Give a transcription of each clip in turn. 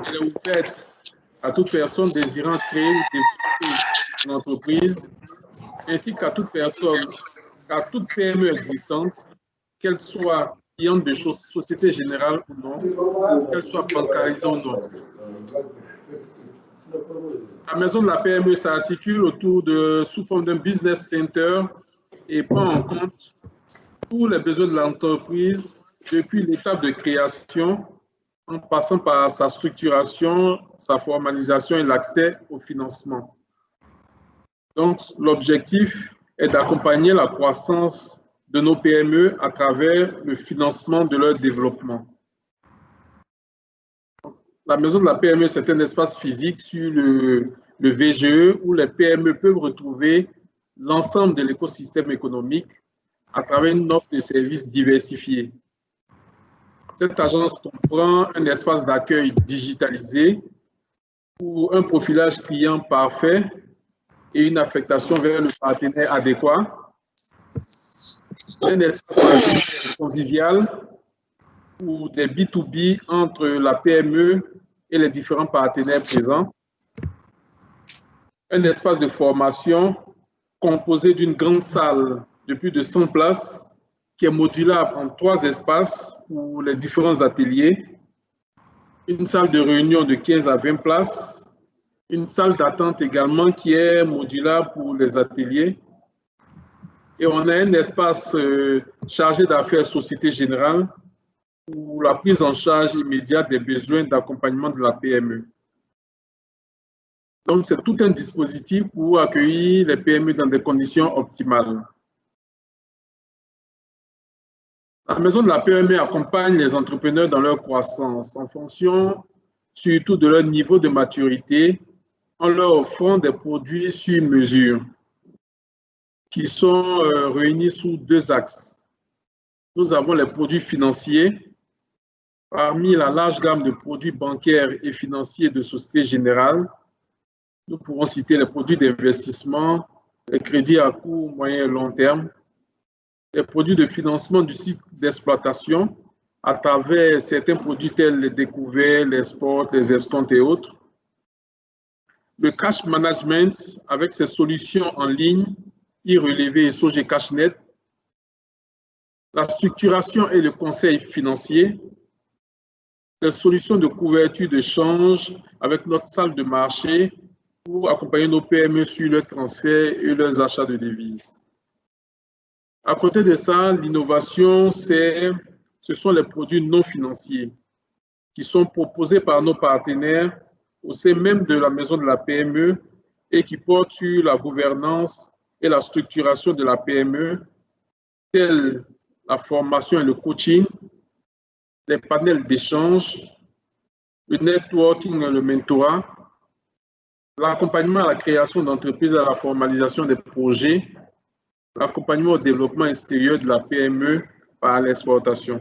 Elle est ouverte à toute personne désirant créer ou développer une entreprise, ainsi qu'à toute personne, à toute PME existante, qu'elle soit cliente de Société Générale ou non, qu'elle soit bancarisée ou non. La maison de la PME s'articule sous forme d'un business center et prend en compte tous les besoins de l'entreprise depuis l'étape de création, en passant par sa structuration, sa formalisation et l'accès au financement. Donc, l'objectif est d'accompagner la croissance de nos PME à travers le financement de leur développement. La maison de la PME, c'est un espace physique sur le VGE où les PME peuvent retrouver l'ensemble de l'écosystème économique à travers une offre de services diversifiés. Cette agence comprend un espace d'accueil digitalisé pour un profilage client parfait et une affectation vers le partenaire adéquat. Un espace convivial pour des B2B entre la PME et les différents partenaires présents. Un espace de formation composé d'une grande salle de plus de 100 places qui est modulable en 3 espaces pour les différents ateliers. Une salle de réunion de 15 à 20 places. Une salle d'attente également qui est modulable pour les ateliers. Et on a un espace chargé d'affaires Société Générale pour la prise en charge immédiate des besoins d'accompagnement de la PME. Donc, c'est tout un dispositif pour accueillir les PME dans des conditions optimales. La maison de la PME accompagne les entrepreneurs dans leur croissance en fonction surtout de leur niveau de maturité en leur offrant des produits sur mesure qui sont réunis sous 2 axes. Nous avons les produits financiers. Parmi la large gamme de produits bancaires et financiers de Société Générale, nous pourrons citer les produits d'investissement, les crédits à court, moyen et long terme, les produits de financement du cycle d'exploitation à travers certains produits tels les découverts, les sports, les escomptes et autres, le cash management avec ses solutions en ligne, e-relevé et Sogé CashNet, la structuration et le conseil financier, les solutions de couverture de change avec notre salle de marché pour accompagner nos PME sur leurs transferts et leurs achats de devises. À côté de ça, l'innovation, ce sont les produits non financiers qui sont proposés par nos partenaires au sein même de la maison de la PME et qui portent sur la gouvernance et la structuration de la PME, tels la formation et le coaching, les panels d'échange, le networking et le mentorat, l'accompagnement à la création d'entreprises et à la formalisation des projets, l'accompagnement au développement extérieur de la PME par l'exportation.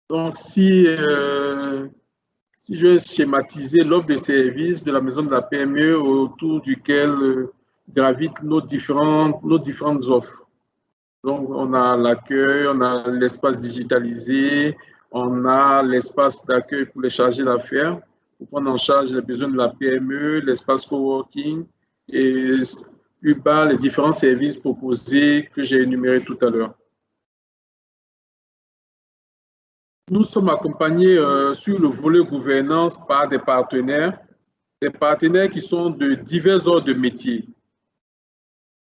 Donc, si je vais schématiser l'offre de services de la maison de la PME autour duquel gravitent nos différentes offres. Donc, on a l'accueil, on a l'espace digitalisé, on a l'espace d'accueil pour les chargés d'affaires, pour prendre en charge les besoins de la PME, l'espace coworking et plus bas les différents services proposés que j'ai énumérés tout à l'heure. Nous sommes accompagnés sur le volet gouvernance par des partenaires qui sont de divers ordres de métiers.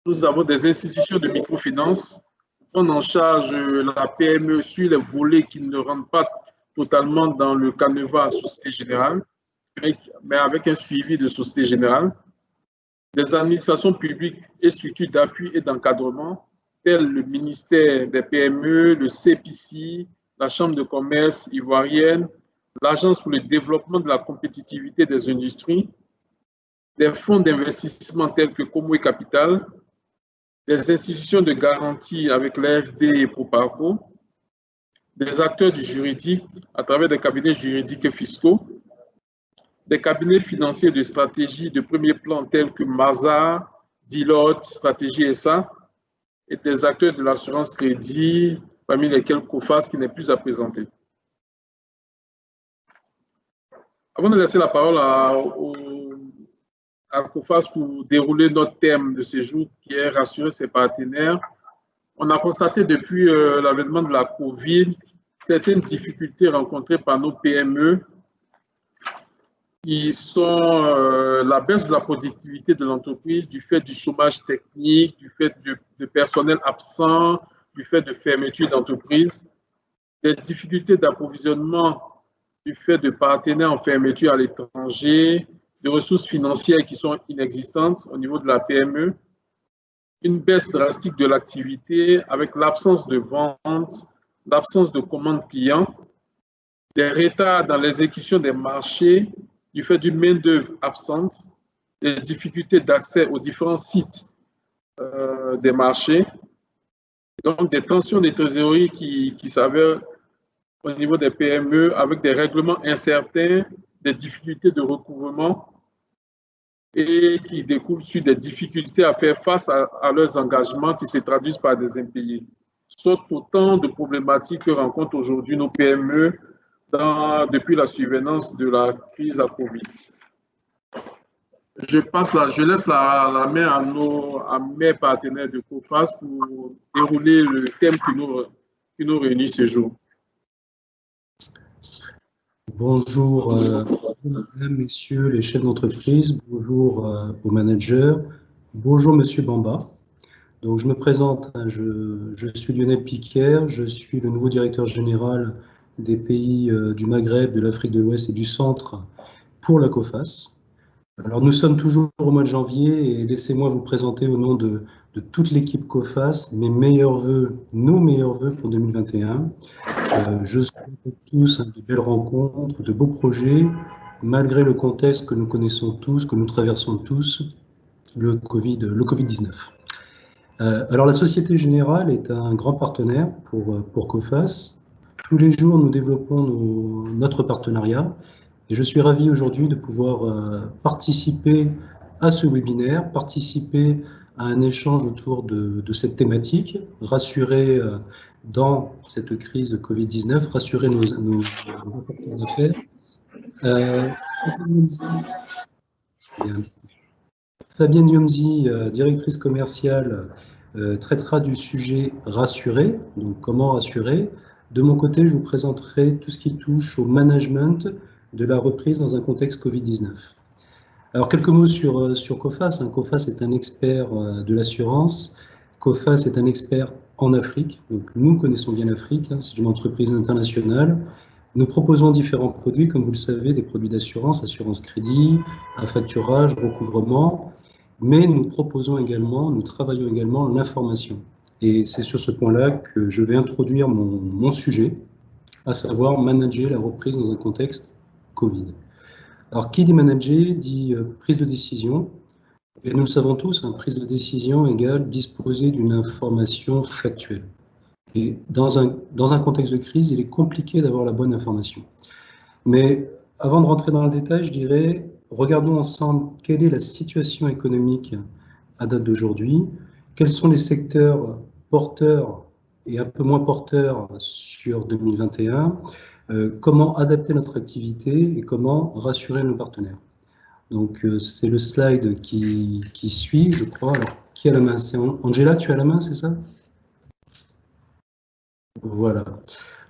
Nous avons des institutions de microfinance qui prennent en charge la PME sur les volets qui ne rentrent pas totalement dans le canevas Société Générale, mais avec un suivi de Société Générale. Des administrations publiques et structures d'appui et d'encadrement, telles le ministère des PME, le CPC, la Chambre de commerce ivoirienne, l'Agence pour le développement de la compétitivité des industries, des fonds d'investissement tels que Comway Capital, des institutions de garantie avec l'AFD et Proparco, des acteurs du juridique à travers des cabinets juridiques et fiscaux, des cabinets financiers de stratégie de premier plan tels que Mazars, Deloitte, Stratégie SA, et des acteurs de l'assurance crédit, parmi lesquels COFAS qui n'est plus à présenter. Avant de laisser la parole à COFAS pour dérouler notre thème de séjour qui est rassurer ses partenaires, on a constaté depuis l'avènement de la COVID certaines difficultés rencontrées par nos PME qui sont la baisse de la productivité de l'entreprise du fait du chômage technique, du fait de personnel absent, du fait de fermeture d'entreprise, des difficultés d'approvisionnement du fait de partenaires en fermeture à l'étranger, de ressources financières qui sont inexistantes au niveau de la PME, une baisse drastique de l'activité avec l'absence de vente, l'absence de commandes clients, des retards dans l'exécution des marchés du fait d'une main-d'œuvre absente, des difficultés d'accès aux différents sites des marchés, donc des tensions de trésorerie qui s'avèrent au niveau des PME avec des règlements incertains, des difficultés de recouvrement et qui découlent sur des difficultés à faire face à leurs engagements qui se traduisent par des impayés. Sont autant de problématiques que rencontrent aujourd'hui nos PME depuis la survenance de la crise à Covid. Je laisse la main à mes partenaires de COFAS pour dérouler le thème qui nous réunit ce jour. Bonjour, mesdames, messieurs les chefs d'entreprise, bonjour aux managers, bonjour monsieur Bamba. Donc je me présente, je suis Lionel Piquer, je suis le nouveau directeur général des pays du Maghreb, de l'Afrique de l'Ouest et du Centre pour la COFAS. Alors nous sommes toujours au mois de janvier et laissez-moi vous présenter au nom de toute l'équipe COFAS nos meilleurs vœux pour 2021. Je souhaite à tous de belles rencontres, de beaux projets, malgré le contexte que nous connaissons tous, que nous traversons tous, le Covid-19. Alors la Société Générale est un grand partenaire pour COFAS. Tous les jours, nous développons notre partenariat et je suis ravi aujourd'hui de pouvoir participer à ce webinaire, participer à un échange autour de cette thématique, rassurer dans cette crise de Covid-19, rassurer nos apporteurs d'affaires. Fabienne Yomzi, directrice commerciale, traitera du sujet rassurer, donc comment rassurer. De mon côté, je vous présenterai tout ce qui touche au management de la reprise dans un contexte Covid-19. Alors, quelques mots sur COFAS. COFAS est un expert de l'assurance. COFAS est un expert en Afrique. Donc, nous connaissons bien l'Afrique. C'est une entreprise internationale. Nous proposons différents produits, comme vous le savez, des produits d'assurance, assurance crédit, affacturage, recouvrement. Mais nous travaillons également l'information. Et c'est sur ce point-là que je vais introduire mon sujet, à savoir manager la reprise dans un contexte Covid. Alors, qui dit manager dit prise de décision. Et nous le savons tous, prise de décision égale disposer d'une information factuelle. Et dans un contexte de crise, il est compliqué d'avoir la bonne information. Mais avant de rentrer dans le détail, je dirais, regardons ensemble quelle est la situation économique à date d'aujourd'hui, quels sont les secteurs porteurs et un peu moins porteurs sur 2021, comment adapter notre activité et comment rassurer nos partenaires. Donc c'est le slide qui suit, je crois. Alors, qui a la main? C'est Angela, tu as la main, c'est ça? Voilà.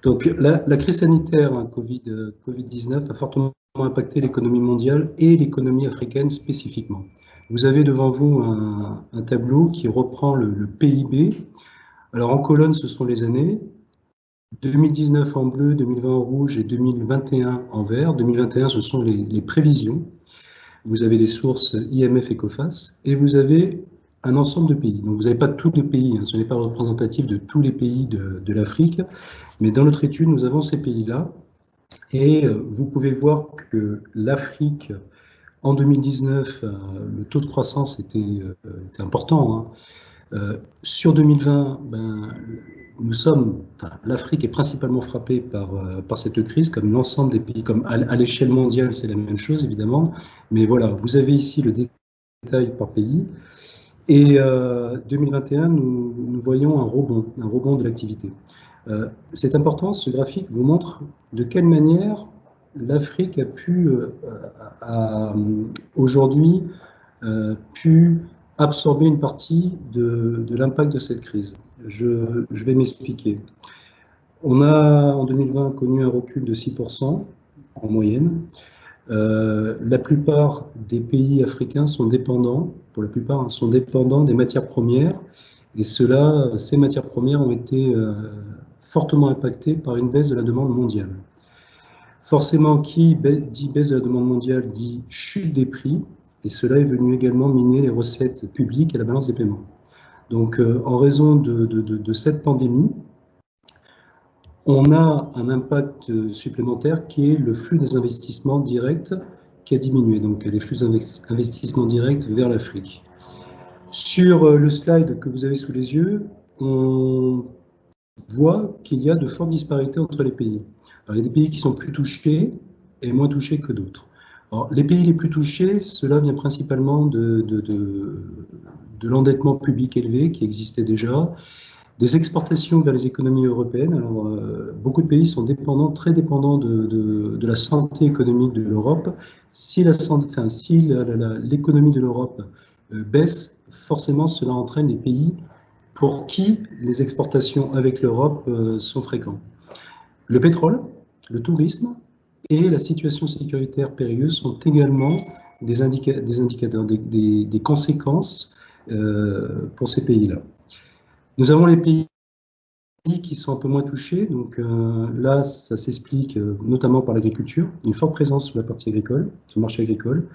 Donc la crise sanitaire Covid-19 a fortement impacté l'économie mondiale et l'économie africaine spécifiquement. Vous avez devant vous un tableau qui reprend le PIB. Alors en colonne, ce sont les années. 2019 en bleu, 2020 en rouge et 2021 en vert. 2021, ce sont les prévisions. Vous avez les sources IMF et COFAS et vous avez un ensemble de pays. Donc vous n'avez pas tous les pays, ce n'est pas représentatif de tous les pays de l'Afrique, mais dans notre étude, nous avons ces pays-là. Et vous pouvez voir que l'Afrique, en 2019, le taux de croissance était important. Sur 2020, l'Afrique est principalement frappée par cette crise, comme l'ensemble des pays, comme à l'échelle mondiale, c'est la même chose évidemment. Mais voilà, vous avez ici le détail par pays. Et 2021, nous voyons un rebond de l'activité. C'est important, ce graphique vous montre de quelle manière l'Afrique a aujourd'hui pu absorber une partie de l'impact de cette crise. Je vais m'expliquer. On a en 2020 connu un recul de 6% en moyenne. La plupart des pays africains sont dépendants, pour la plupart, hein, sont dépendants des matières premières, et ces matières premières ont été fortement impactées par une baisse de la demande mondiale. Forcément, qui dit baisse de la demande mondiale dit chute des prix, et cela est venu également miner les recettes publiques et la balance des paiements. Donc, en raison de cette pandémie, on a un impact supplémentaire qui est le flux des investissements directs qui a diminué, donc les flux d'investissements directs vers l'Afrique. Sur le slide que vous avez sous les yeux, on voit qu'il y a de fortes disparités entre les pays. Alors, il y a des pays qui sont plus touchés et moins touchés que d'autres. Alors, les pays les plus touchés, cela vient principalement de l'endettement public élevé qui existait déjà, des exportations vers les économies européennes. Alors, beaucoup de pays sont dépendants, très dépendants de la santé économique de l'Europe. Si l'économie de l'Europe baisse, forcément cela entraîne les pays pour qui les exportations avec l'Europe sont fréquentes. Le pétrole, le tourisme et la situation sécuritaire périlleuse sont également des indicateurs, des conséquences pour ces pays-là. Nous avons les pays qui sont un peu moins touchés, donc là, ça s'explique notamment par l'agriculture, une forte présence sur la partie agricole, sur le marché agricole,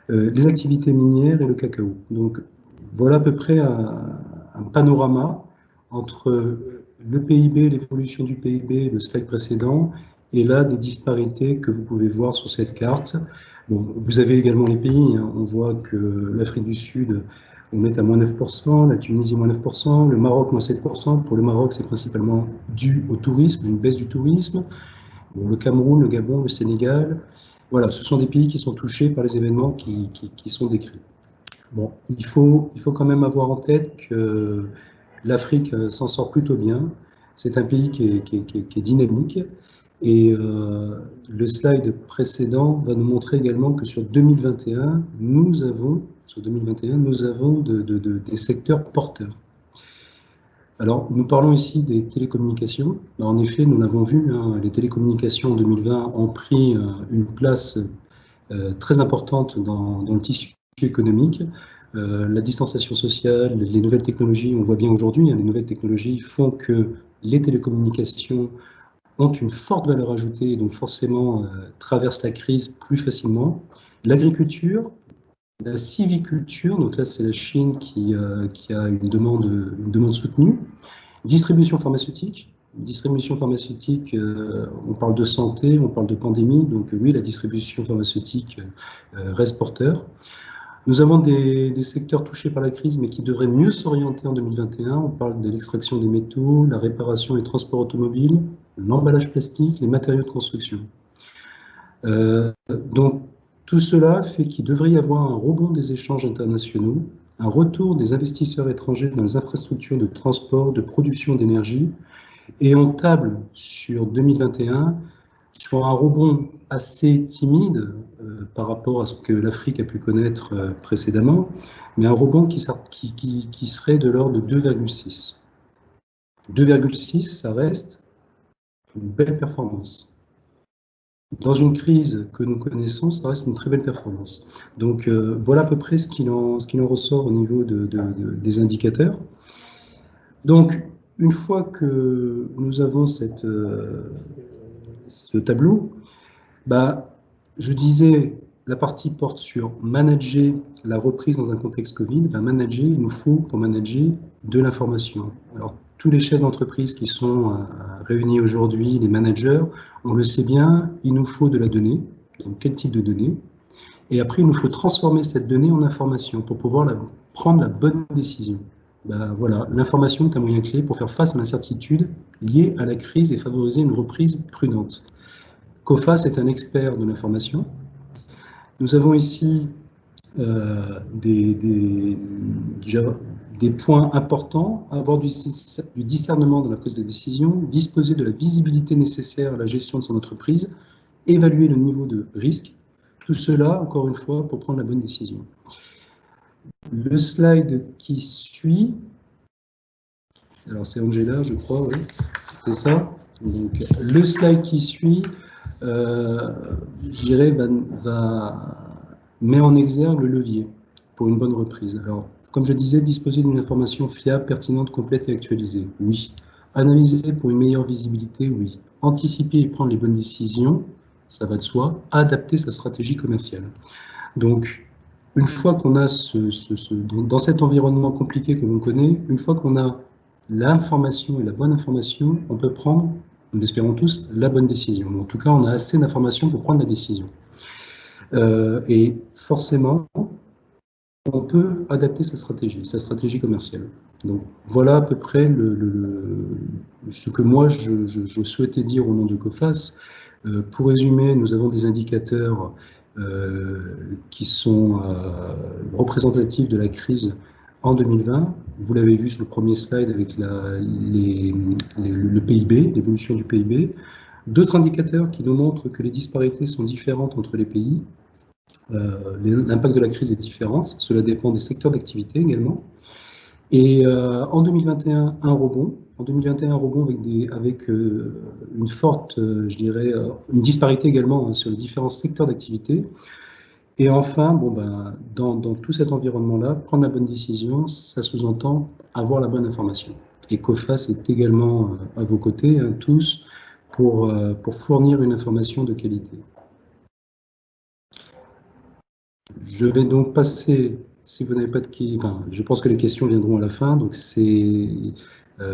les activités minières et le cacao. Donc voilà à peu près un panorama entre le PIB, l'évolution du PIB, le slide précédent, et là des disparités que vous pouvez voir sur cette carte. Bon, vous avez également les pays, hein. On voit que l'Afrique du Sud, on est à moins 9%, la Tunisie moins 9%, le Maroc moins 7%. Pour le Maroc, c'est principalement dû au tourisme, une baisse du tourisme. Bon, le Cameroun, le Gabon, le Sénégal, voilà, ce sont des pays qui sont touchés par les événements qui sont décrits. Bon, il faut quand même avoir en tête que l'Afrique s'en sort plutôt bien. C'est un pays qui est dynamique. Et le slide précédent va nous montrer également que sur 2021, nous avons des secteurs porteurs. Alors, nous parlons ici des télécommunications. En effet, nous l'avons vu, hein, les télécommunications en 2020 ont pris une place très importante dans le tissu économique. La distanciation sociale, les nouvelles technologies, on voit bien aujourd'hui, hein, les nouvelles technologies font que les télécommunications ont une forte valeur ajoutée et donc forcément traversent la crise plus facilement. L'agriculture, la sylviculture, donc là c'est la Chine qui a une demande soutenue. Distribution pharmaceutique, on parle de santé, on parle de pandémie, donc oui, la distribution pharmaceutique reste porteur. Nous avons des secteurs touchés par la crise, mais qui devraient mieux s'orienter en 2021. On parle de l'extraction des métaux, la réparation et le transport automobile, l'emballage plastique, les matériaux de construction. Donc, tout cela fait qu'il devrait y avoir un rebond des échanges internationaux, un retour des investisseurs étrangers dans les infrastructures de transport, de production d'énergie, et on table sur 2021 sur un rebond assez timide par rapport à ce que l'Afrique a pu connaître précédemment, mais un rebond qui serait de l'ordre de 2,6. 2,6, ça reste une belle performance. Dans une crise que nous connaissons, ça reste une très belle performance. Donc voilà à peu près ce qu'il en ressort au niveau des indicateurs. Donc une fois que nous avons ce tableau, je disais, la partie porte sur manager la reprise dans un contexte Covid. Il nous faut pour manager de l'information. Alors, tous les chefs d'entreprise qui sont réunis aujourd'hui, les managers, on le sait bien, il nous faut de la donnée. Donc, quel type de données? Et après, il nous faut transformer cette donnée en information pour pouvoir prendre la bonne décision. Voilà, l'information est un moyen clé pour faire face à l'incertitude liée à la crise et favoriser une reprise prudente. COFAS est un expert de l'information. Nous avons ici des points importants, avoir du discernement dans la prise de décision, disposer de la visibilité nécessaire à la gestion de son entreprise évaluer le niveau de risque. Tout cela, encore une fois, pour prendre la bonne décision. Le slide qui suit, alors c'est Angela, je crois, oui, c'est ça. Donc, le slide qui suit, je dirais, met en exergue le levier pour une bonne reprise. Alors, comme je disais, disposer d'une information fiable, pertinente, complète et actualisée, oui. Analyser pour une meilleure visibilité, oui. Anticiper et prendre les bonnes décisions, ça va de soi. Adapter sa stratégie commerciale. Donc, une fois qu'on a dans cet environnement compliqué que l'on connaît, une fois qu'on a l'information et la bonne information, on peut prendre, nous l'espérons tous, la bonne décision. En tout cas, on a assez d'informations pour prendre la décision. Et forcément, on peut adapter sa stratégie commerciale. Donc voilà à peu près ce que moi je souhaitais dire au nom de COFAS. Pour résumer, nous avons des indicateurs qui sont représentatifs de la crise en 2020. Vous l'avez vu sur le premier slide avec le PIB, l'évolution du PIB. D'autres indicateurs qui nous montrent que les disparités sont différentes entre les pays. L'impact de la crise est différent, cela dépend des secteurs d'activité également. Et en 2021, un rebond. En 2021, un rebond avec une forte, je dirais, une disparité également sur les différents secteurs d'activité. Et enfin, dans tout cet environnement-là, prendre la bonne décision, ça sous-entend avoir la bonne information. Et COFAS est également à vos côtés, tous, pour fournir une information de qualité. Je vais donc passer, si vous n'avez pas de questions, je pense que les questions viendront à la fin. Donc c'est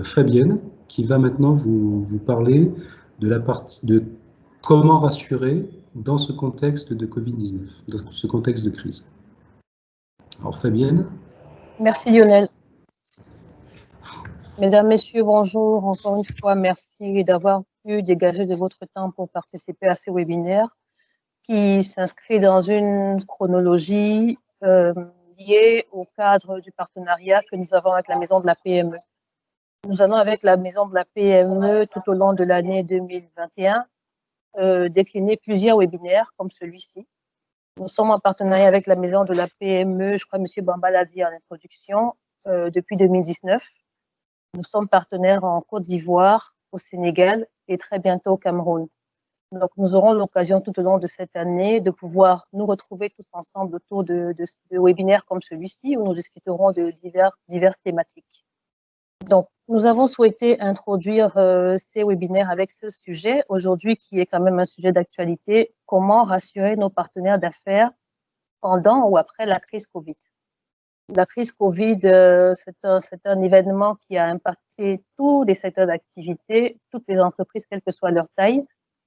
Fabienne qui va maintenant vous parler de la partie de comment rassurer dans ce contexte de Covid-19, dans ce contexte de crise. Alors Fabienne. Merci Lionel. Mesdames, Messieurs, bonjour. Encore une fois, merci d'avoir pu dégager de votre temps pour participer à ce webinaire qui s'inscrit dans une chronologie liée au cadre du partenariat que nous avons avec la Maison de la PME. Nous allons avec la Maison de la PME tout au long de l'année 2021 décliner plusieurs webinaires comme celui-ci. Nous sommes en partenariat avec la Maison de la PME, je crois que M. Bamba l'a dit en introduction, depuis 2019. Nous sommes partenaires en Côte d'Ivoire, au Sénégal et très bientôt au Cameroun. Donc, nous aurons l'occasion tout au long de cette année de pouvoir nous retrouver tous ensemble autour de webinaires comme celui-ci où nous discuterons de diverses thématiques. Donc, nous avons souhaité introduire ces webinaires avec ce sujet aujourd'hui qui est quand même un sujet d'actualité. Comment rassurer nos partenaires d'affaires pendant ou après la crise Covid? La crise Covid, c'est un événement qui a impacté tous les secteurs d'activité, toutes les entreprises, quelle que soit leur taille.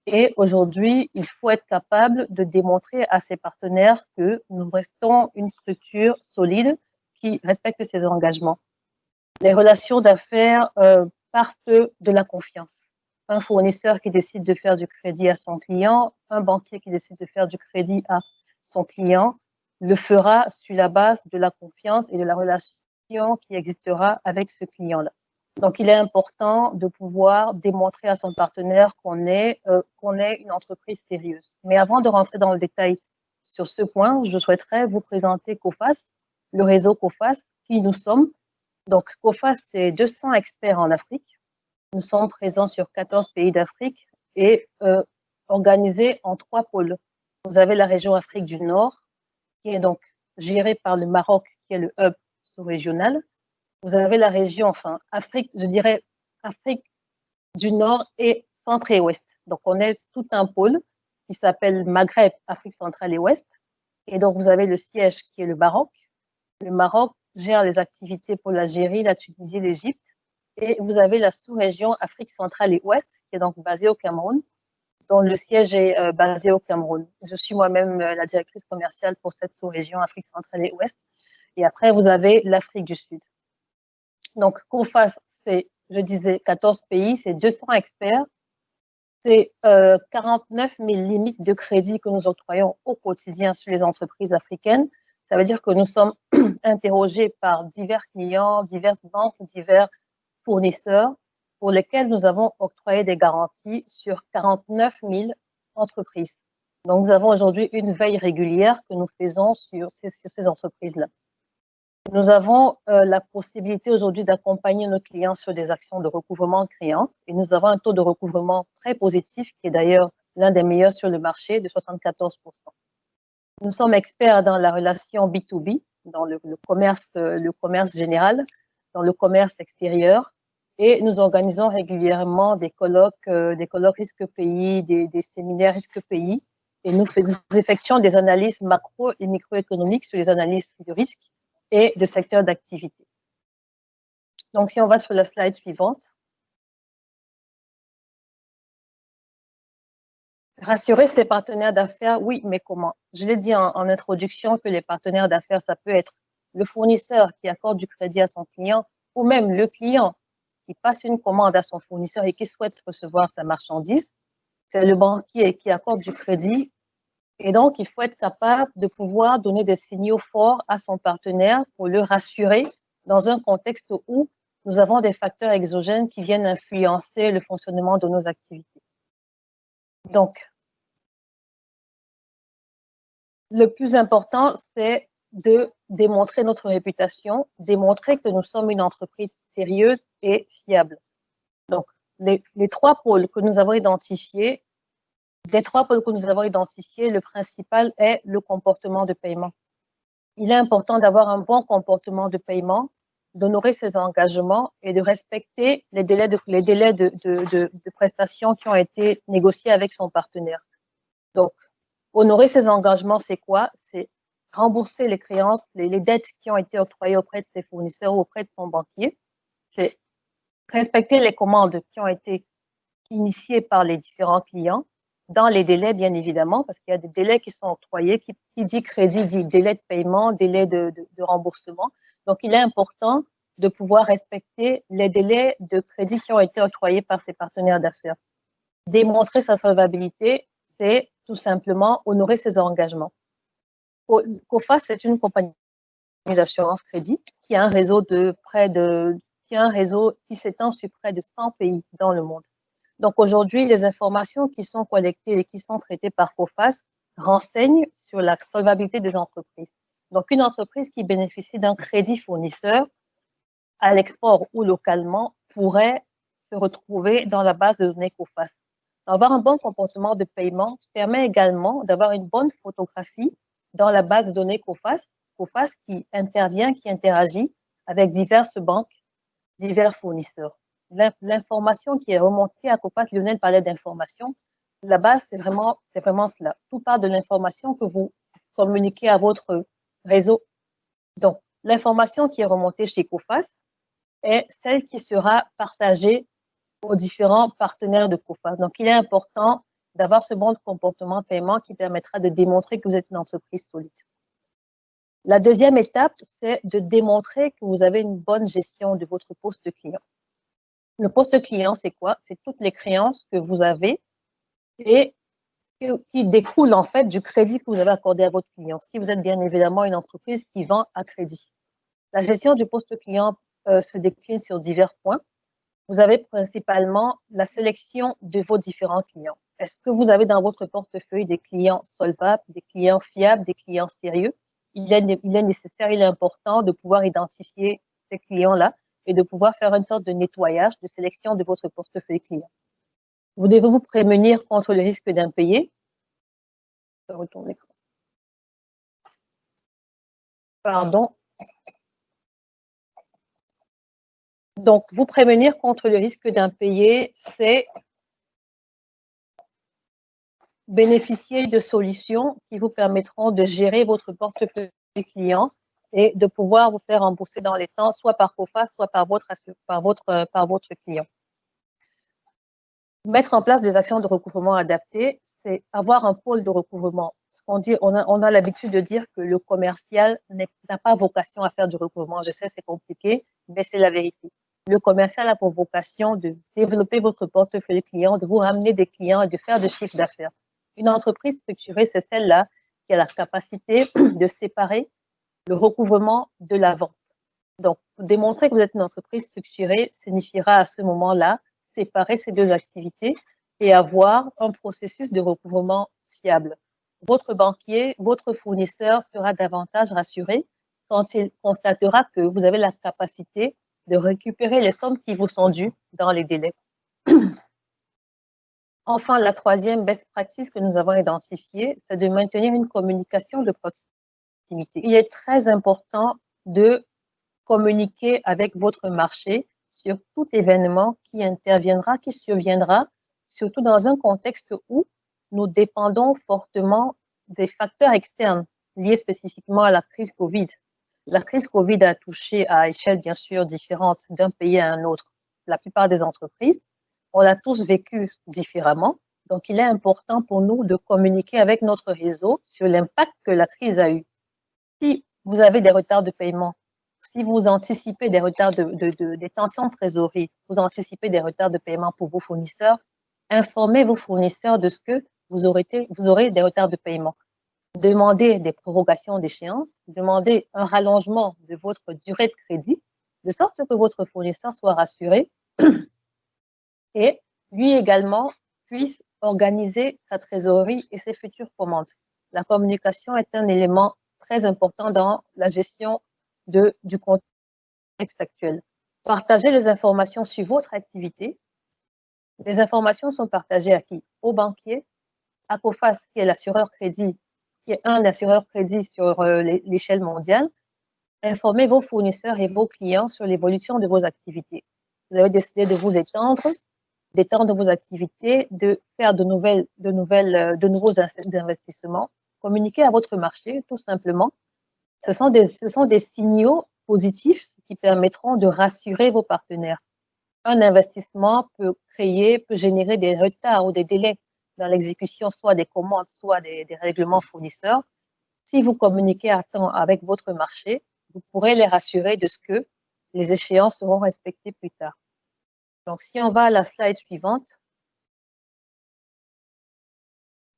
Et aujourd'hui, il faut être capable de démontrer à ses partenaires que nous restons une structure solide qui respecte ses engagements. Les relations d'affaires partent de la confiance. Un fournisseur qui décide de faire du crédit à son client, un banquier qui décide de faire du crédit à son client, le fera sur la base de la confiance et de la relation qui existera avec ce client-là. Donc, il est important de pouvoir démontrer à son partenaire qu'on est une entreprise sérieuse. Mais avant de rentrer dans le détail sur ce point, je souhaiterais vous présenter COFAS, le réseau COFAS, qui nous sommes. Donc, COFAS, c'est 200 experts en Afrique. Nous sommes présents sur 14 pays d'Afrique et organisés en 3 pôles. Vous avez la région Afrique du Nord, qui est donc gérée par le Maroc, qui est le hub sous-régional. Vous avez la région, Afrique, je dirais Afrique du Nord et Centre et Ouest. Donc, on est tout un pôle qui s'appelle Maghreb, Afrique centrale et Ouest. Et donc, vous avez le siège qui est le Maroc. Le Maroc gère les activités pour l'Algérie, la Tunisie, l'Égypte. Et vous avez la sous-région Afrique centrale et Ouest, qui est donc basée au Cameroun, dont le siège est basé au Cameroun. Je suis moi-même la directrice commerciale pour cette sous-région Afrique centrale et Ouest. Et après, vous avez l'Afrique du Sud. Donc, COFAS, c'est, je disais, 14 pays, c'est 200 experts, c'est 49 000 limites de crédit que nous octroyons au quotidien sur les entreprises africaines. Ça veut dire que nous sommes interrogés par divers clients, diverses banques, divers fournisseurs pour lesquels nous avons octroyé des garanties sur 49 000 entreprises. Donc, nous avons aujourd'hui une veille régulière que nous faisons sur ces entreprises-là. Nous avons la possibilité aujourd'hui d'accompagner nos clients sur des actions de recouvrement de créances et nous avons un taux de recouvrement très positif qui est d'ailleurs l'un des meilleurs sur le marché de 74%. Nous sommes experts dans la relation B2B, dans le commerce général, dans le commerce extérieur et nous organisons régulièrement des colloques risque pays, des séminaires risque pays et nous effectuons des analyses macro et microéconomiques sur les analyses de risque et de secteurs d'activité. Donc, si on va sur la slide suivante. Rassurer ses partenaires d'affaires, oui, mais comment? Je l'ai dit en introduction que les partenaires d'affaires, ça peut être le fournisseur qui accorde du crédit à son client ou même le client qui passe une commande à son fournisseur et qui souhaite recevoir sa marchandise. C'est le banquier qui accorde du crédit. Et donc, il faut être capable de pouvoir donner des signaux forts à son partenaire pour le rassurer dans un contexte où nous avons des facteurs exogènes qui viennent influencer le fonctionnement de nos activités. Donc, le plus important, c'est de démontrer notre réputation, démontrer que nous sommes une entreprise sérieuse et fiable. Donc, les trois pôles que nous avons identifiés, le principal est le comportement de paiement. Il est important d'avoir un bon comportement de paiement, d'honorer ses engagements et de respecter les délais de prestation qui ont été négociés avec son partenaire. Donc, honorer ses engagements, c'est quoi? C'est rembourser les créances, les dettes qui ont été octroyées auprès de ses fournisseurs ou auprès de son banquier. C'est respecter les commandes qui ont été initiées par les différents clients dans les délais, bien évidemment, parce qu'il y a des délais qui sont octroyés, qui dit crédit, dit délai de paiement, délai de remboursement. Donc, il est important de pouvoir respecter les délais de crédit qui ont été octroyés par ses partenaires d'affaires. Démontrer sa solvabilité, c'est tout simplement honorer ses engagements. Coface, c'est une compagnie d'assurance crédit qui a un réseau qui s'étend sur près de 100 pays dans le monde. Donc aujourd'hui, les informations qui sont collectées et qui sont traitées par Coface renseignent sur la solvabilité des entreprises. Donc une entreprise qui bénéficie d'un crédit fournisseur à l'export ou localement pourrait se retrouver dans la base de données Coface. Avoir un bon comportement de paiement permet également d'avoir une bonne photographie dans la base de données Coface qui intervient, qui interagit avec diverses banques, divers fournisseurs. L'information qui est remontée à Coface, Lionel parlait d'information, la base, c'est vraiment cela. Tout part de l'information que vous communiquez à votre réseau. Donc, l'information qui est remontée chez Coface est celle qui sera partagée aux différents partenaires de Coface. Donc, il est important d'avoir ce bon comportement de paiement qui permettra de démontrer que vous êtes une entreprise solide. La deuxième étape, c'est de démontrer que vous avez une bonne gestion de votre poste client. Le poste client, c'est quoi? C'est toutes les créances que vous avez et qui découlent en fait du crédit que vous avez accordé à votre client. Si vous êtes bien évidemment une entreprise qui vend à crédit. La gestion du poste client se décline sur divers points. Vous avez principalement la sélection de vos différents clients. Est-ce que vous avez dans votre portefeuille des clients solvables, des clients fiables, des clients sérieux? Il est nécessaire, il est important de pouvoir identifier ces clients-là et de pouvoir faire une sorte de nettoyage, de sélection de votre portefeuille client. Vous devez vous prémunir contre le risque d'impayé. Je retourne l'écran. Pardon. Donc, vous prémunir contre le risque d'impayé, c'est bénéficier de solutions qui vous permettront de gérer votre portefeuille client et de pouvoir vous faire rembourser dans les temps, soit par Coface, soit par votre client. Mettre en place des actions de recouvrement adaptées, c'est avoir un pôle de recouvrement. On a l'habitude de dire que le commercial n'a pas vocation à faire du recouvrement. Je sais, c'est compliqué, mais c'est la vérité. Le commercial a pour vocation de développer votre portefeuille client, de vous ramener des clients et de faire du chiffre d'affaires. Une entreprise structurée, c'est celle-là qui a la capacité de séparer le recouvrement de la vente. Donc, démontrer que vous êtes une entreprise structurée signifiera à ce moment-là séparer ces deux activités et avoir un processus de recouvrement fiable. Votre banquier, votre fournisseur sera davantage rassuré quand il constatera que vous avez la capacité de récupérer les sommes qui vous sont dues dans les délais. Enfin, la troisième best practice que nous avons identifiée, c'est de maintenir une communication de proximité. Il est très important de communiquer avec votre marché sur tout événement qui interviendra, qui surviendra, surtout dans un contexte où nous dépendons fortement des facteurs externes liés spécifiquement à la crise Covid. La crise Covid a touché à échelle bien sûr différente d'un pays à un autre la plupart des entreprises. On l'a tous vécu différemment. Donc, il est important pour nous de communiquer avec notre réseau sur l'impact que la crise a eu. Si vous avez des retards de paiement, si vous anticipez des retards des tensions de trésorerie, vous anticipez des retards de paiement pour vos fournisseurs, informez vos fournisseurs de ce que vous aurez des retards de paiement. Demandez des prorogations d'échéance, demandez un rallongement de votre durée de crédit, de sorte que votre fournisseur soit rassuré et lui également puisse organiser sa trésorerie et ses futures commandes. La communication est un élément très important dans la gestion du contexte actuel. Partagez les informations sur votre activité. Les informations sont partagées à qui? Au banquier, à Coface, qui est l'assureur crédit, qui est un assureur crédit sur l'échelle mondiale. Informez vos fournisseurs et vos clients sur l'évolution de vos activités. Vous avez décidé de vous d'étendre vos activités, de faire de nouveaux investissements, communiquer à votre marché, tout simplement. Ce sont des signaux positifs qui permettront de rassurer vos partenaires. Un investissement peut générer des retards ou des délais dans l'exécution, soit des commandes, soit des règlements fournisseurs. Si vous communiquez à temps avec votre marché, vous pourrez les rassurer de ce que les échéances seront respectées plus tard. Donc, si on va à la slide suivante,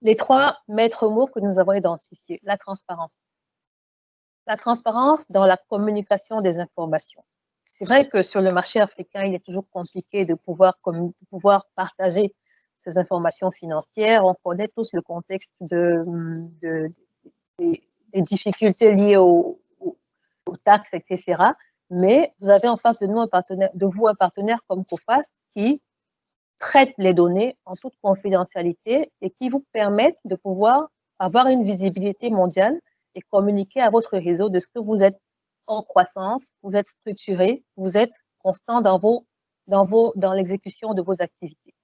les 3 maîtres mots que nous avons identifiés, la transparence. La transparence dans la communication des informations. C'est vrai que sur le marché africain, il est toujours compliqué de pouvoir partager ces informations financières. On connaît tous le contexte des difficultés liées aux taxes, etc. Mais vous avez en face de nous un partenaire comme Coface qui traite les données en toute confidentialité et qui vous permettent de pouvoir avoir une visibilité mondiale et communiquer à votre réseau de ce que vous êtes en croissance, vous êtes structuré, vous êtes constant dans l'exécution de vos activités.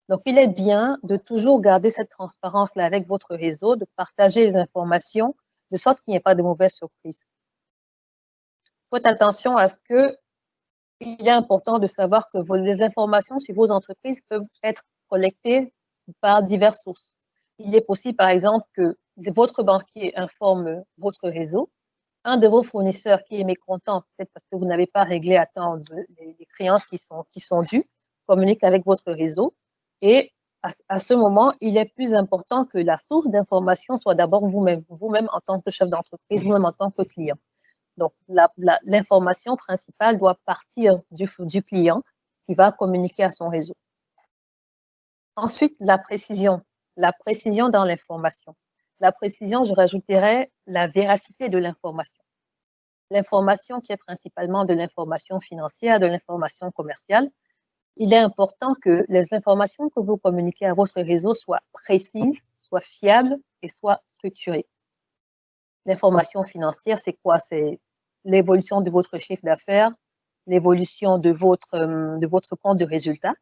Donc, il est bien de toujours garder cette transparence-là avec votre réseau, de partager les informations de sorte qu'il n'y ait pas de mauvaises surprises. Faites attention à ce que il est important de savoir que les informations sur vos entreprises peuvent être collectées par diverses sources. Il est possible, par exemple, que votre banquier informe votre réseau, un de vos fournisseurs qui est mécontent, peut-être parce que vous n'avez pas réglé à temps les créances qui sont dues, communique avec votre réseau. Et à ce moment, il est plus important que la source d'information soit d'abord vous-même en tant que chef d'entreprise, vous-même en tant que client. Donc, l'information principale doit partir du client qui va communiquer à son réseau. Ensuite, la précision dans l'information. La précision, je rajouterais la véracité de l'information. L'information qui est principalement de l'information financière, de l'information commerciale, il est important que les informations que vous communiquez à votre réseau soient précises, soient fiables et soient structurées. L'information financière, c'est quoi? C'est l'évolution de votre chiffre d'affaires, l'évolution de votre compte de résultats,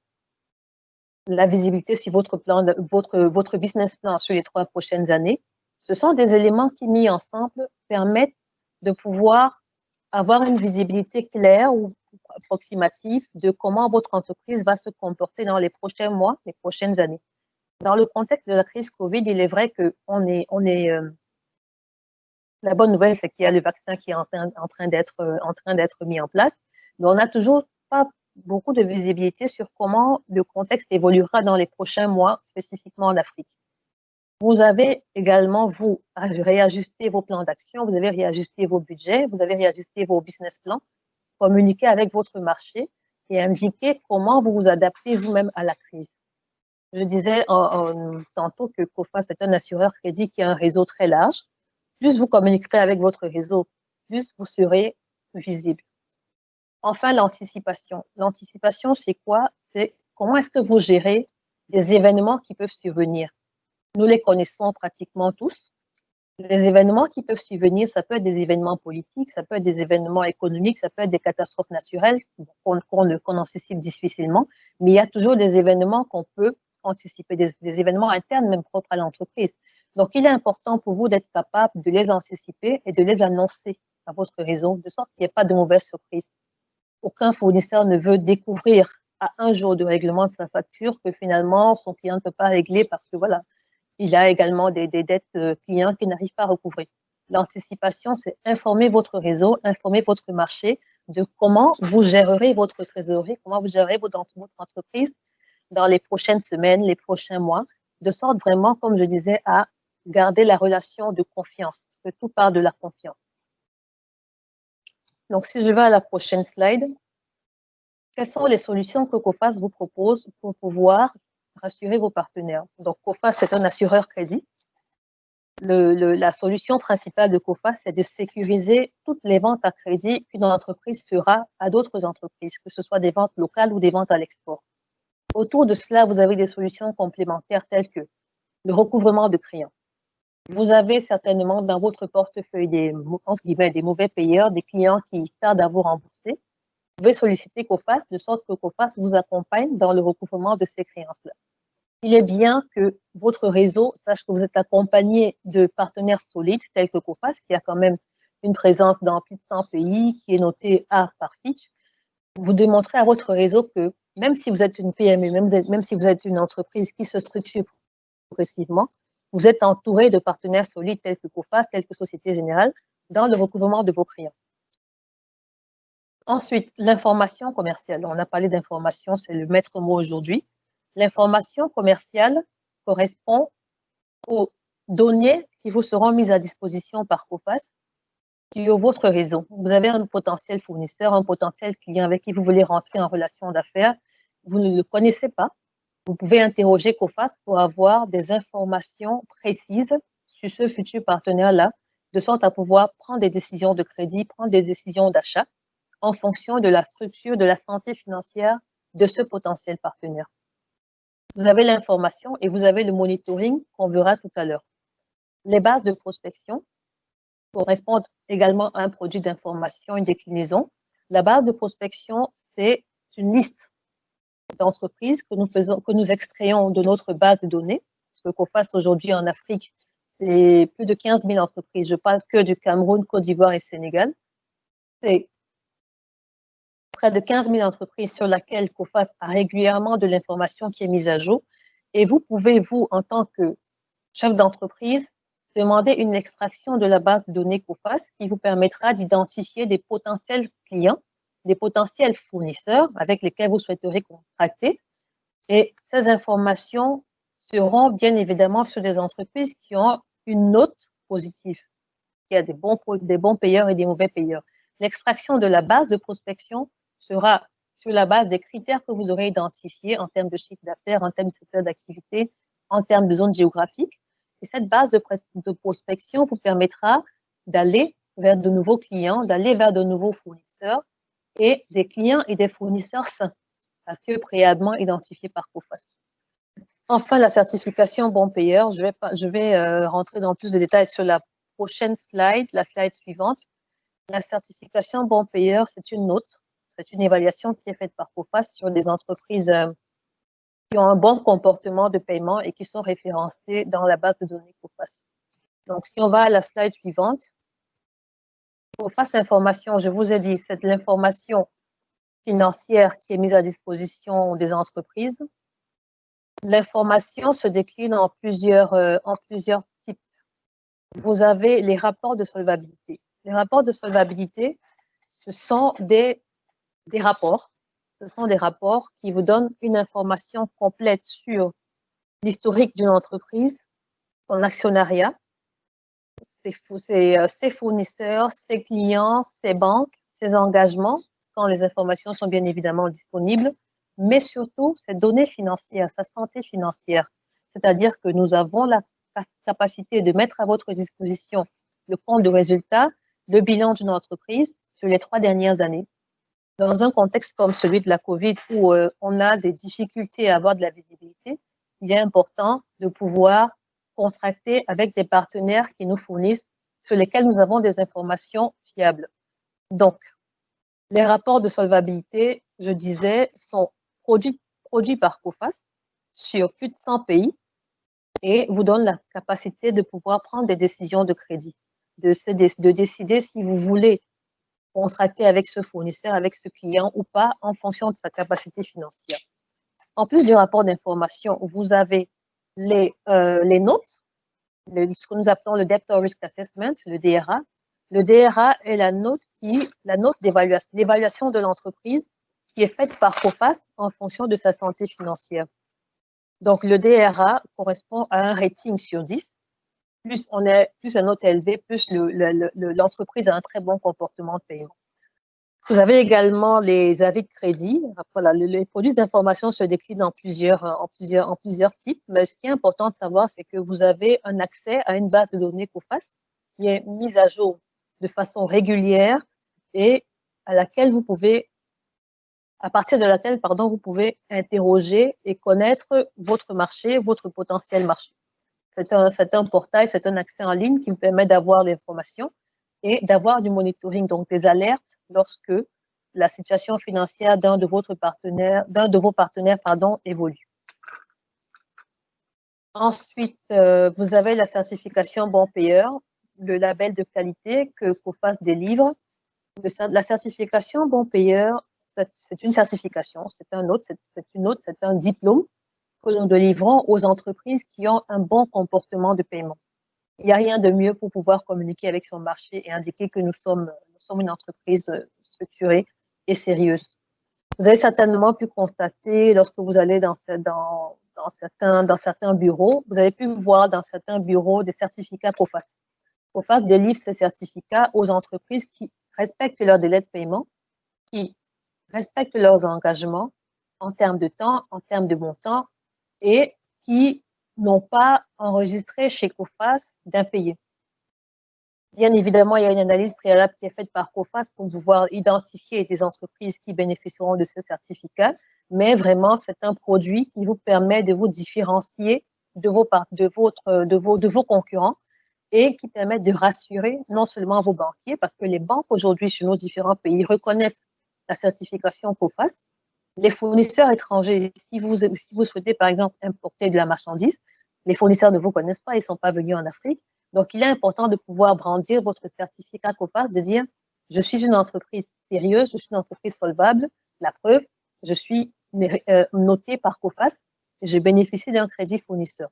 la visibilité sur votre business plan sur les 3 prochaines années. Ce sont des éléments qui, mis ensemble, permettent de pouvoir avoir une visibilité claire ou approximative de comment votre entreprise va se comporter dans les prochains mois, les prochaines années. Dans le contexte de la crise Covid, il est vrai que la bonne nouvelle, c'est qu'il y a le vaccin qui est en train d'être mis en place, mais on n'a toujours pas beaucoup de visibilité sur comment le contexte évoluera dans les prochains mois, spécifiquement en Afrique. Vous avez également, vous, réajusté vos plans d'action, vous avez réajusté vos budgets, vous avez réajusté vos business plans, communiquer avec votre marché et indiquer comment vous vous adaptez vous-même à la crise. Je disais tantôt que COFAS est un assureur crédit qui a un réseau très large. Plus vous communiquerez avec votre réseau, plus vous serez visible. Enfin, l'anticipation. L'anticipation, c'est quoi? C'est comment est-ce que vous gérez des événements qui peuvent survenir. Nous les connaissons pratiquement tous. Les événements qui peuvent survenir, ça peut être des événements politiques, ça peut être des événements économiques, ça peut être des catastrophes naturelles qu'on anticipe difficilement, mais il y a toujours des événements qu'on peut anticiper, des événements internes même propres à l'entreprise. Donc, il est important pour vous d'être capable de les anticiper et de les annoncer à votre réseau, de sorte qu'il n'y ait pas de mauvaises surprises. Aucun fournisseur ne veut découvrir à un jour de règlement de sa facture que finalement son client ne peut pas régler parce que voilà, il a également des dettes clients qu'il n'arrive pas à recouvrer. L'anticipation, c'est informer votre réseau, informer votre marché de comment vous gérerez votre trésorerie, comment vous gérerez votre entreprise dans les prochaines semaines, les prochains mois, de sorte vraiment, comme je disais, à garder la relation de confiance, parce que tout part de la confiance. Donc, si je vais à la prochaine slide, quelles sont les solutions que COFAS vous propose pour pouvoir rassurer vos partenaires? Donc, COFAS, c'est un assureur crédit. La solution principale de COFAS, c'est de sécuriser toutes les ventes à crédit qu'une entreprise fera à d'autres entreprises, que ce soit des ventes locales ou des ventes à l'export. Autour de cela, vous avez des solutions complémentaires telles que le recouvrement de clients. Vous avez certainement dans votre portefeuille des mauvais payeurs, des clients qui tardent à vous rembourser. Vous pouvez solliciter COFAS de sorte que COFAS vous accompagne dans le recouvrement de ces créances-là. Il est bien que votre réseau sache que vous êtes accompagné de partenaires solides tels que COFAS, qui a quand même une présence dans plus de 100 pays, qui est noté A par Fitch. Vous démontrez à votre réseau que même si vous êtes une PME, même si vous êtes une entreprise qui se structure progressivement, vous êtes entouré de partenaires solides tels que COFAS, tels que Société Générale, dans le recouvrement de vos clients. Ensuite, l'information commerciale. On a parlé d'information, c'est le maître mot aujourd'hui. L'information commerciale correspond aux données qui vous seront mises à disposition par COFAS sur votre réseau. Vous avez un potentiel fournisseur, un potentiel client avec qui vous voulez rentrer en relation d'affaires. Vous ne le connaissez pas. Vous pouvez interroger COFAS pour avoir des informations précises sur ce futur partenaire-là, de sorte à pouvoir prendre des décisions de crédit, prendre des décisions d'achat en fonction de la structure, de la santé financière de ce potentiel partenaire. Vous avez l'information et vous avez le monitoring qu'on verra tout à l'heure. Les bases de prospection correspondent également à un produit d'information, une déclinaison. La base de prospection, c'est une liste d'entreprises que nous extrayons de notre base de données. Ce que COFAS aujourd'hui en Afrique, c'est plus de 15 000 entreprises. Je parle que du Cameroun, Côte d'Ivoire et Sénégal. C'est près de 15 000 entreprises sur lesquelles COFAS a régulièrement de l'information qui est mise à jour. Et vous pouvez, vous, en tant que chef d'entreprise, demander une extraction de la base de données COFAS qui vous permettra d'identifier des potentiels clients, des potentiels fournisseurs avec lesquels vous souhaiteriez contracter. Et ces informations seront bien évidemment sur des entreprises qui ont une note positive. Il y a des bons payeurs et des mauvais payeurs. L'extraction de la base de prospection sera sur la base des critères que vous aurez identifiés en termes de chiffre d'affaires, en termes de secteur d'activité, en termes de zone géographique. Et cette base de prospection vous permettra d'aller vers de nouveaux clients, d'aller vers de nouveaux fournisseurs et des clients et des fournisseurs sains, parce que préalablement identifiés par COFAS. Enfin, la certification bon payeur. Je vais rentrer dans plus de détails sur la prochaine slide, la slide suivante. La certification bon payeur, c'est une note, c'est une évaluation qui est faite par COFAS sur des entreprises qui ont un bon comportement de paiement et qui sont référencées dans la base de données COFAS. Donc, si on va à la slide suivante, COFAS Information, je vous ai dit, c'est l'information financière qui est mise à disposition des entreprises. L'information se décline en plusieurs types. Vous avez les rapports de solvabilité. Les rapports de solvabilité, ce sont des rapports. Ce sont des rapports qui vous donnent une information complète sur l'historique d'une entreprise, son actionnariat, ses fournisseurs, ses clients, ses banques, ses engagements, quand les informations sont bien évidemment disponibles. mais surtout ses données financières, sa santé financière. C'est-à-dire que nous avons la capacité de mettre à votre disposition le compte de résultat, le bilan d'une entreprise sur les 3 dernières années. Dans un contexte comme celui de la COVID où on a des difficultés à avoir de la visibilité, il est important de pouvoir contracter avec des partenaires qui nous fournissent, sur lesquels nous avons des informations fiables. Donc, les rapports de solvabilité, je disais, sont produits par COFAS sur plus de 100 pays et vous donnent la capacité de pouvoir prendre des décisions de crédit, de décider si vous voulez contracter avec ce fournisseur, avec ce client ou pas, en fonction de sa capacité financière. En plus du rapport d'information, vous avez les notes, ce que nous appelons le Debtor Risk Assessment, le DRA. Le DRA est la note d'évaluation, l'évaluation de l'entreprise qui est faite par COFAS en fonction de sa santé financière. Donc, le DRA correspond à un rating sur 10. Plus la note est élevée, plus l'entreprise a un très bon comportement de paiement. Vous avez également les avis de crédit. Voilà, les produits d'information se déclinent en plusieurs types. Mais ce qui est important de savoir, c'est que vous avez un accès à une base de données COFAS qui est mise à jour de façon régulière et à partir de laquelle, vous pouvez interroger et connaître votre marché, votre potentiel marché. C'est un portail, c'est un accès en ligne qui vous permet d'avoir l'information et d'avoir du monitoring, donc des alertes lorsque la situation financière d'un de vos partenaires, évolue. Ensuite, vous avez la certification bon payeur, le label de qualité que COFAS délivre. La certification bon payeur, c'est une certification, c'est un diplôme que nous délivrons aux entreprises qui ont un bon comportement de paiement. Il n'y a rien de mieux pour pouvoir communiquer avec son marché et indiquer que nous sommes une entreprise structurée et sérieuse. Vous avez certainement pu constater, lorsque vous allez dans certains bureaux, vous avez pu voir dans certains bureaux des certificats COFAS. COFAS délivre ces certificats aux entreprises qui respectent leur délai de paiement, qui respectent leurs engagements en termes de temps, en termes de montant et qui n'ont pas enregistré chez COFAS d'impayés. Bien évidemment, il y a une analyse préalable qui est faite par COFAS pour pouvoir identifier des entreprises qui bénéficieront de ces certificats, mais vraiment, c'est un produit qui vous permet de vous différencier de vos concurrents et qui permet de rassurer non seulement vos banquiers, parce que les banques aujourd'hui sur nos différents pays reconnaissent la certification COFAS. Les fournisseurs étrangers, si vous souhaitez par exemple importer de la marchandise, les fournisseurs ne vous connaissent pas, ils ne sont pas venus en Afrique. Donc, il est important de pouvoir brandir votre certificat COFAS, de dire « Je suis une entreprise sérieuse, je suis une entreprise solvable. La preuve, je suis notée par COFAS et je bénéficie d'un crédit fournisseur. »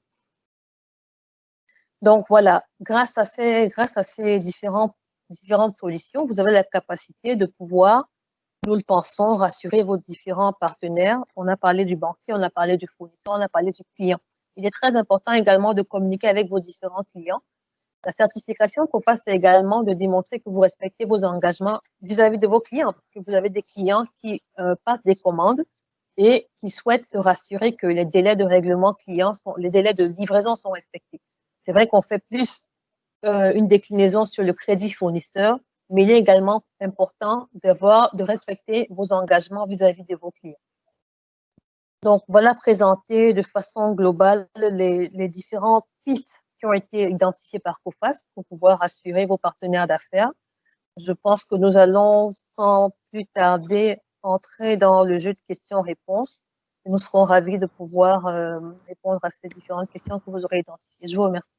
Donc, voilà, grâce à ces différentes solutions, vous avez la capacité de pouvoir, nous le pensons, rassurer vos différents partenaires. On a parlé du banquier, on a parlé du fournisseur, on a parlé du client. Il est très important également de communiquer avec vos différents clients. La certification COFAS, c'est également de démontrer que vous respectez vos engagements vis-à-vis de vos clients, parce que vous avez des clients qui passent des commandes et qui souhaitent se rassurer que les délais de règlement client, les délais de livraison sont respectés. C'est vrai qu'on fait plus une déclinaison sur le crédit fournisseur, mais il est également important de respecter vos engagements vis-à-vis de vos clients. Donc, voilà présenter de façon globale les différentes pistes qui ont été identifiées par COFAS pour pouvoir assurer vos partenaires d'affaires. Je pense que nous allons sans plus tarder entrer dans le jeu de questions-réponses. Nous serons ravis de pouvoir répondre à ces différentes questions que vous aurez identifiées. Je vous remercie.